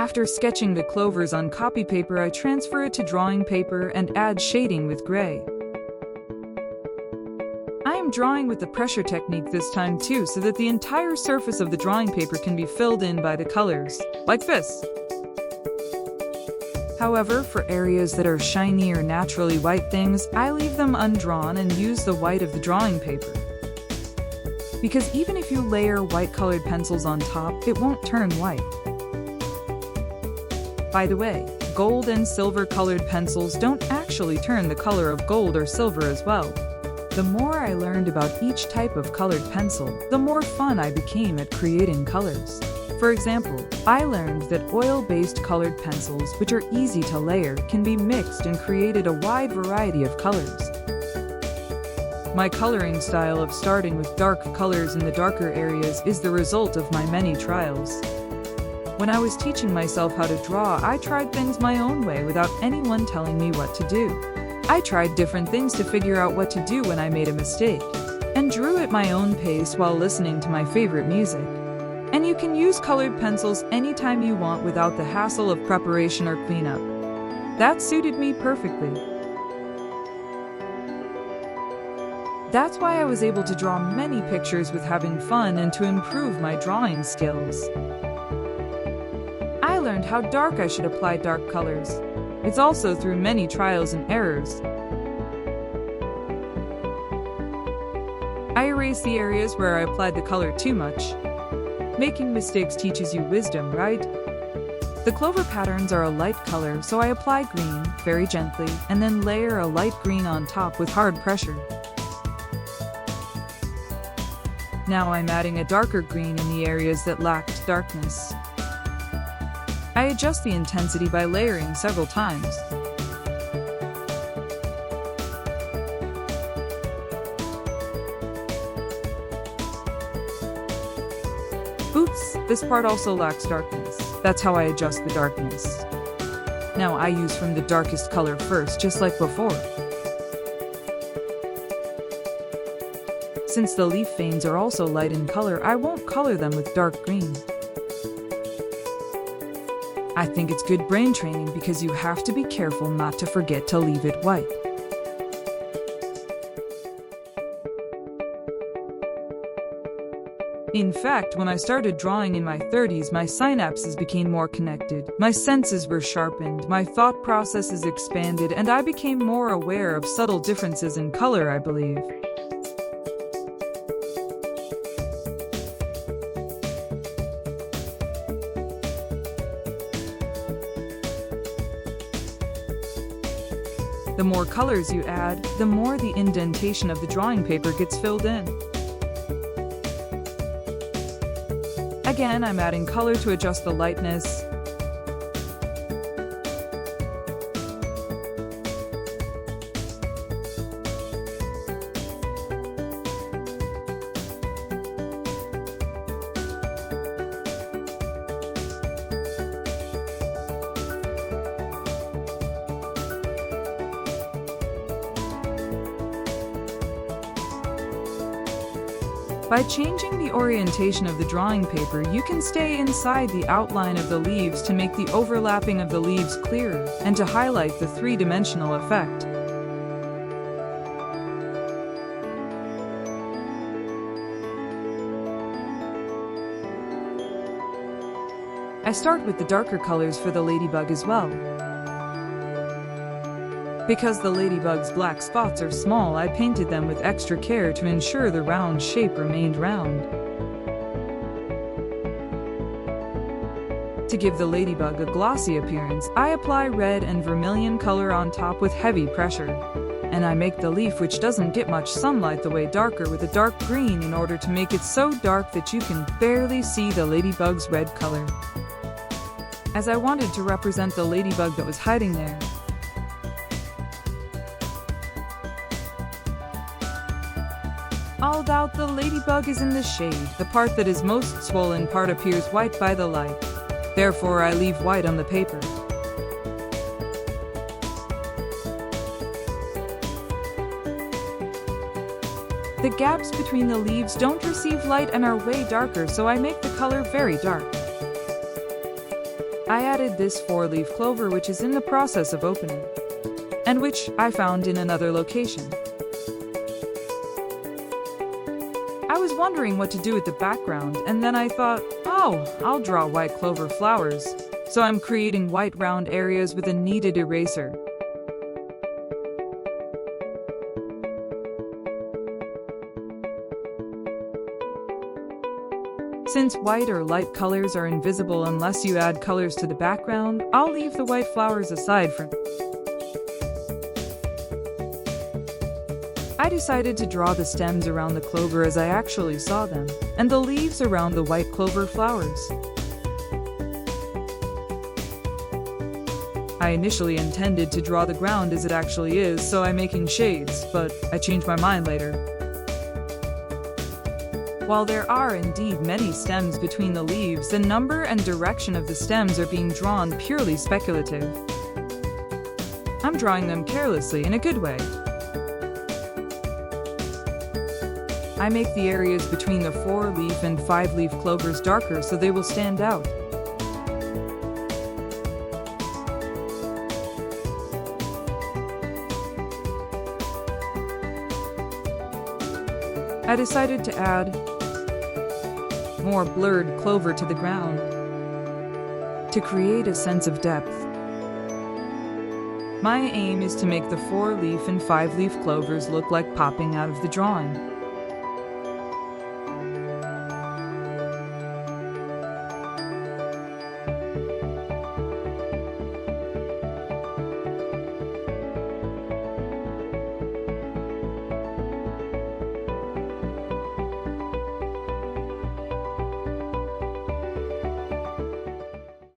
After sketching the clovers on copy paper, I transfer it to drawing paper and add shading with gray. I am drawing with the pressure technique this time too, so that the entire surface of the drawing paper can be filled in by the colors, like this. However, for areas that are shiny or naturally white things, I leave them undrawn and use the white of the drawing paper. Because even if you layer white colored pencils on top, it won't turn white. By the way, gold and silver colored pencils don't actually turn the color of gold or silver as well. The more I learned about each type of colored pencil, the more fun I became at creating colors. For example, I learned that oil-based colored pencils, which are easy to layer, can be mixed and created a wide variety of colors. My coloring style of starting with dark colors in the darker areas is the result of my many trials. When I was teaching myself how to draw, I tried things my own way without anyone telling me what to do. I tried different things to figure out what to do when I made a mistake, and drew at my own pace while listening to my favorite music. And you can use colored pencils anytime you want without the hassle of preparation or cleanup. That suited me perfectly. That's why I was able to draw many pictures with having fun and to improve my drawing skills. I learned how dark I should apply dark colors. It's also through many trials and errors. I erase the areas where I applied the color too much. Making mistakes teaches you wisdom, right? The clover patterns are a light color, so I apply green very gently and then layer a light green on top with hard pressure. Now I'm adding a darker green in the areas that lacked darkness. I adjust the intensity by layering several times. Oops, this part also lacks darkness. That's how I adjust the darkness. Now I use from the darkest color first, just like before. Since the leaf veins are also light in color, I won't color them with dark green. I think it's good brain training because you have to be careful not to forget to leave it white. In fact, when I started drawing in my 30s, my synapses became more connected, my senses were sharpened, my thought processes expanded, and I became more aware of subtle differences in color, I believe. The more colors you add, the more the indentation of the drawing paper gets filled in. Again, I'm adding color to adjust the lightness. By changing the orientation of the drawing paper, you can stay inside the outline of the leaves to make the overlapping of the leaves clearer and to highlight the three-dimensional effect. I start with the darker colors for the ladybug as well. Because the ladybug's black spots are small, I painted them with extra care to ensure the round shape remained round. To give the ladybug a glossy appearance, I apply red and vermilion color on top with heavy pressure. And I make the leaf, which doesn't get much sunlight, the way darker with a dark green in order to make it so dark that you can barely see the ladybug's red color. As I wanted to represent the ladybug that was hiding there. All doubt the ladybug is in the shade. The part that is most swollen part appears white by the light. Therefore, I leave white on the paper. The gaps between the leaves don't receive light and are way darker, so I make the color very dark. I added this 4-leaf clover which is in the process of opening, and which I found in another location. I was wondering what to do with the background, and then I thought, oh, I'll draw white clover flowers. So I'm creating white round areas with a kneaded eraser. Since white or light colors are invisible unless you add colors to the background, I'll leave the white flowers aside for now. I decided to draw the stems around the clover as I actually saw them, and the leaves around the white clover flowers. I initially intended to draw the ground as it actually is, so I'm making shades, but I changed my mind later. While there are indeed many stems between the leaves, the number and direction of the stems are being drawn purely speculative. I'm drawing them carelessly in a good way. I make the areas between the 4-leaf and 5-leaf clovers darker so they will stand out. I decided to add more blurred clover to the ground to create a sense of depth. My aim is to make the 4-leaf and 5-leaf clovers look like popping out of the drawing.